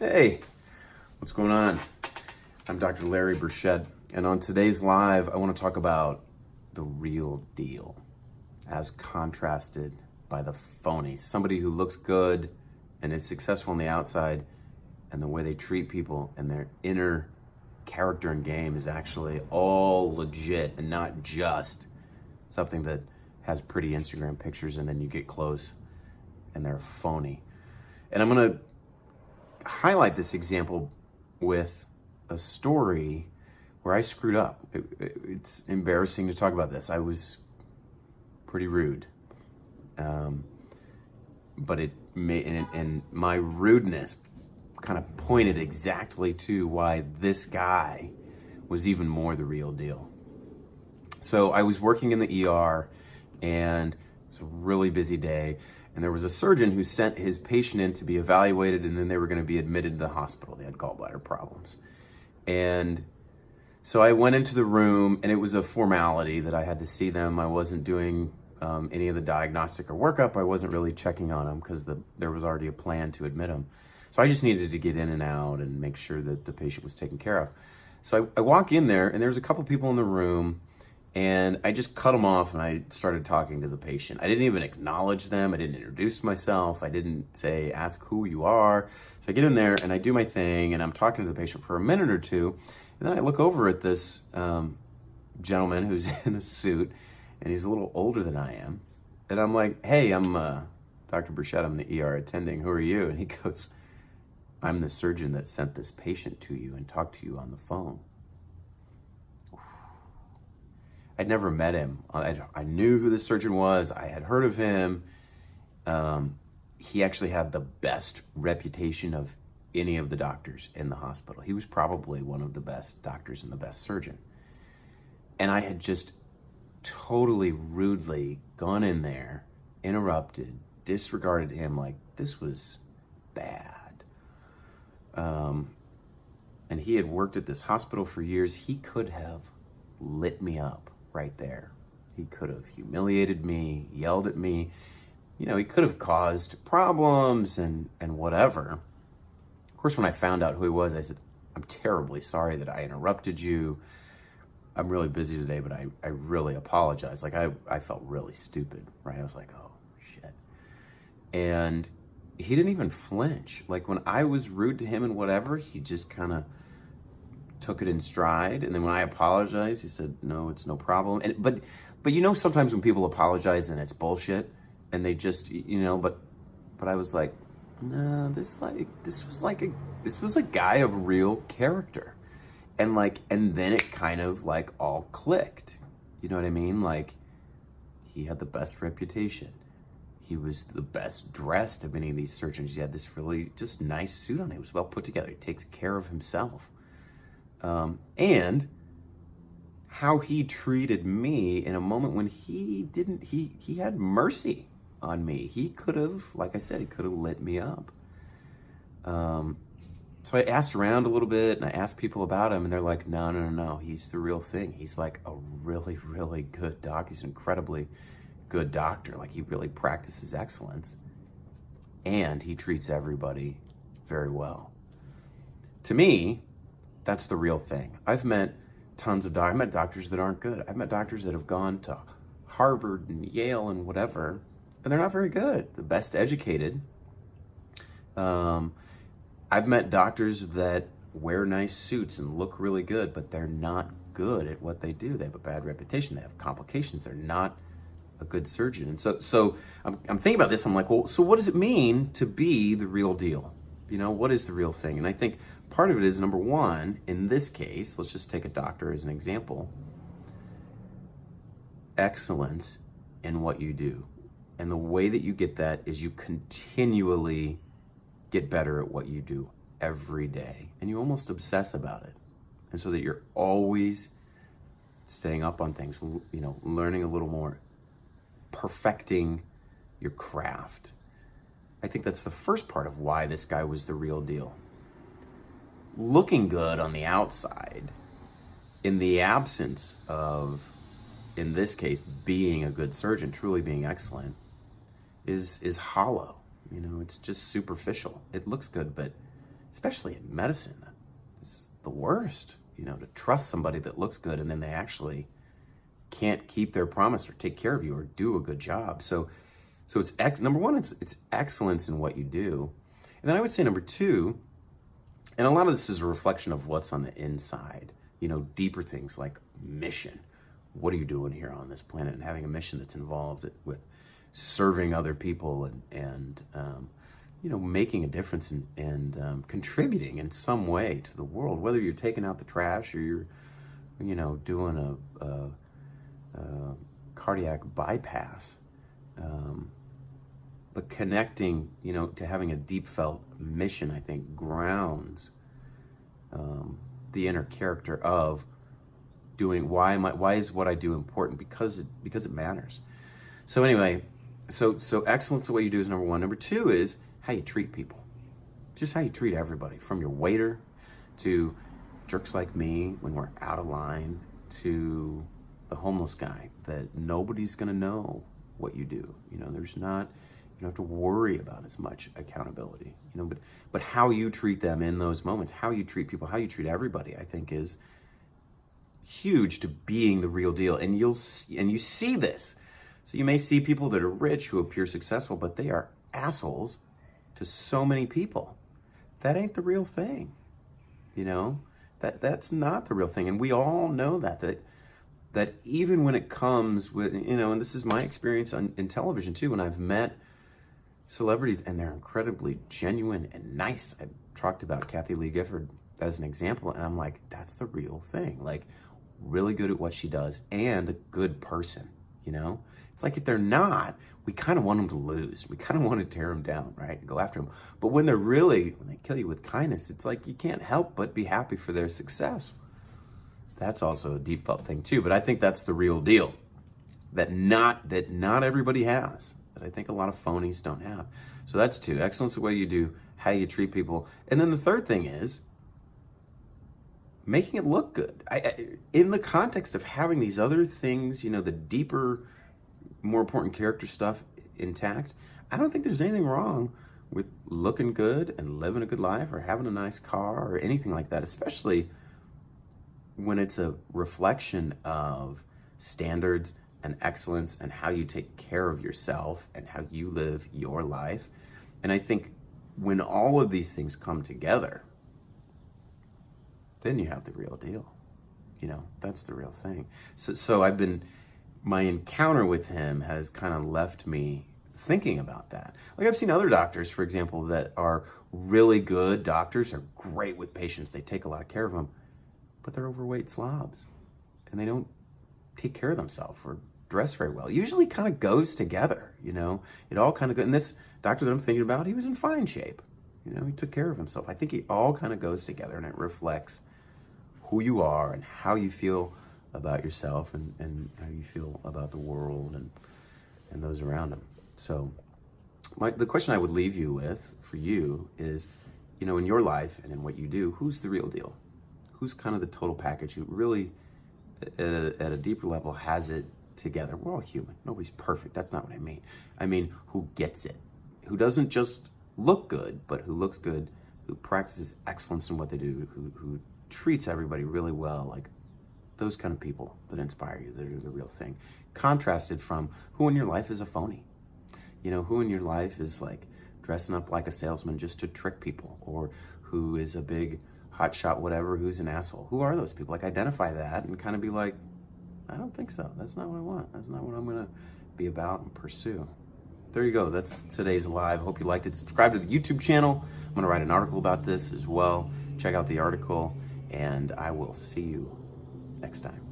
Hey, what's going on? I'm Dr. Larry Burchett, and on today's live, I want to talk about the real deal as contrasted by the phony. Somebody who looks good and is successful on the outside, and the way they treat people and their inner character and game is actually all legit and not just something that has pretty Instagram pictures and then you get close and they're phony. And I'm going to highlight this example with a story where I screwed up. It's embarrassing to talk about this. I was pretty rude. But it made, and my rudeness kind of pointed exactly to why this guy was even more the real deal. So I was working in the ER, and it was a really busy day, and there was a surgeon who sent his patient in to be evaluated, and then they were going to be admitted to the hospital. They had gallbladder problems. And so I went into the room, and it was a formality that I had to see them. I wasn't doing any of the diagnostic or workup. I wasn't really checking on them because there was already a plan to admit them. So I just needed to get in and out and make sure that the patient was taken care of. So I walk in there, and there's a couple people in the room, and I just cut them off, and I started talking to the patient. I didn't even acknowledge them. I didn't introduce myself. I didn't say, ask who you are. So I get in there, and I do my thing, and I'm talking to the patient for a minute or two, and then I look over at this gentleman who's in a suit, and he's a little older than I am. And I'm like, hey, I'm Dr. Burchett. I'm the ER attending. Who are you? And he goes, I'm the surgeon that sent this patient to you and talked to you on the phone. I'd never met him. I knew who the surgeon was. I had heard of him. He actually had the best reputation of any of the doctors in the hospital. He was probably one of the best doctors and the best surgeon. And I had just totally rudely gone in there, interrupted, disregarded him like this was bad. And he had worked at this hospital for years. He could have lit me up right there. He could have humiliated me, yelled at me. You know, he could have caused problems and whatever. Of course, when I found out who he was, I said, I'm terribly sorry that I interrupted you. I'm really busy today, but I really apologize. Like, I felt really stupid, right? I was like, oh, shit. And he didn't even flinch. Like, when I was rude to him and whatever, he just kind of took it in stride. And then when I apologized, he said, no, it's no problem. And but you know, sometimes when people apologize and it's bullshit and they just, you know, but I was like, no, this was a guy of real character. And then it kind of like all clicked. You know what I mean? Like, he had the best reputation. He was the best dressed of any of these surgeons. He had this really just nice suit on. He was well put together. He takes care of himself. And how he treated me in a moment when he didn't, he had mercy on me. He could have, like I said, he could have lit me up. So I asked around a little bit and I asked people about him and they're like, no, he's the real thing. He's like a really, really good doc. He's an incredibly good doctor. Like, he really practices excellence and he treats everybody very well. To me, that's the real thing. I've met tons of doctors. I've met doctors that aren't good. I've met doctors that have gone to Harvard and Yale and whatever, and they're not very good. The best educated. I've met doctors that wear nice suits and look really good, but they're not good at what they do. They have a bad reputation. They have complications. They're not a good surgeon. And so I'm thinking about this. I'm like, well, so what does it mean to be the real deal? You know, what is the real thing? And I think part of it is, number one, in this case, let's just take a doctor as an example, excellence in what you do. And the way that you get that is you continually get better at what you do every day. And you almost obsess about it. And so that you're always staying up on things, you know, learning a little more, perfecting your craft. I think that's the first part of why this guy was the real deal. Looking good on the outside, in the absence of, in this case, being a good surgeon, truly being excellent, is hollow. You know, it's just superficial. It looks good, but it's especially in medicine, it's the worst, to trust somebody that looks good and then they actually can't keep their promise or take care of you or do a good job. So it's number one, it's excellence in what you do. And then I would say number two, and a lot of this is a reflection of what's on the inside, deeper things like mission. What are you doing here on this planet? And having a mission that's involved with serving other people and making a difference and contributing in some way to the world, whether you're taking out the trash or you're, doing a cardiac bypass. But connecting, to having a deep felt mission, I think grounds the inner character of doing, why is what I do important? Because it matters. So anyway, so excellence in what you do is number one. Number two is how you treat people. Just how you treat everybody, from your waiter to jerks like me when we're out of line, to the homeless guy that nobody's gonna know what you do. There's not, you don't have to worry about as much accountability, but how you treat them in those moments, how you treat people, how you treat everybody, I think is huge to being the real deal. And you see this. So you may see people that are rich who appear successful, but they are assholes to so many people. That ain't the real thing. That's not the real thing. And we all know that even when it comes with, and this is my experience in television too, when I've met celebrities and they're incredibly genuine and nice. I talked about Kathy Lee Gifford as an example, and I'm like, that's the real thing. Like, really good at what she does and a good person, It's like if they're not, we kind of want them to lose. We kind of want to tear them down, right? And go after them. But when they kill you with kindness, it's like you can't help but be happy for their success. That's also a deep felt thing too, but I think that's the real deal that not everybody has, that I think a lot of phonies don't have. So that's two, excellence in what you do, how you treat people. And then the third thing is making it look good. In the context of having these other things, the deeper, more important character stuff intact, I don't think there's anything wrong with looking good and living a good life or having a nice car or anything like that, especially when it's a reflection of standards and excellence and how you take care of yourself and how you live your life. And I think when all of these things come together, then you have the real deal. That's the real thing. So my encounter with him has kind of left me thinking about that. Like, I've seen other doctors, for example, that are really good doctors, are great with patients, they take a lot of care of them, but they're overweight slobs and they don't take care of themselves or dress very well. It usually kind of goes together, it all kind of goes. And this doctor that I'm thinking about, he was in fine shape. He took care of himself. I think it all kind of goes together, and it reflects who you are and how you feel about yourself and how you feel about the world and those around him. So the question I would leave you with for you is, in your life and in what you do, who's the real deal? Who's kind of the total package who really, at a deeper level, has it together? We're all human. Nobody's perfect. That's not what I mean. I mean, who gets it? Who doesn't just look good, but who looks good, who practices excellence in what they do, who treats everybody really well, like those kind of people that inspire you, that are the real thing. Contrasted from who in your life is a phony. Who in your life is like dressing up like a salesman just to trick people, or who is a big hotshot whatever, who's an asshole. Who are those people? Like, identify that and kind of be like, I don't think so. That's not what I want. That's not what I'm going to be about and pursue. There you go. That's today's live. Hope you liked it. Subscribe to the YouTube channel. I'm going to write an article about this as well. Check out the article, and I will see you next time.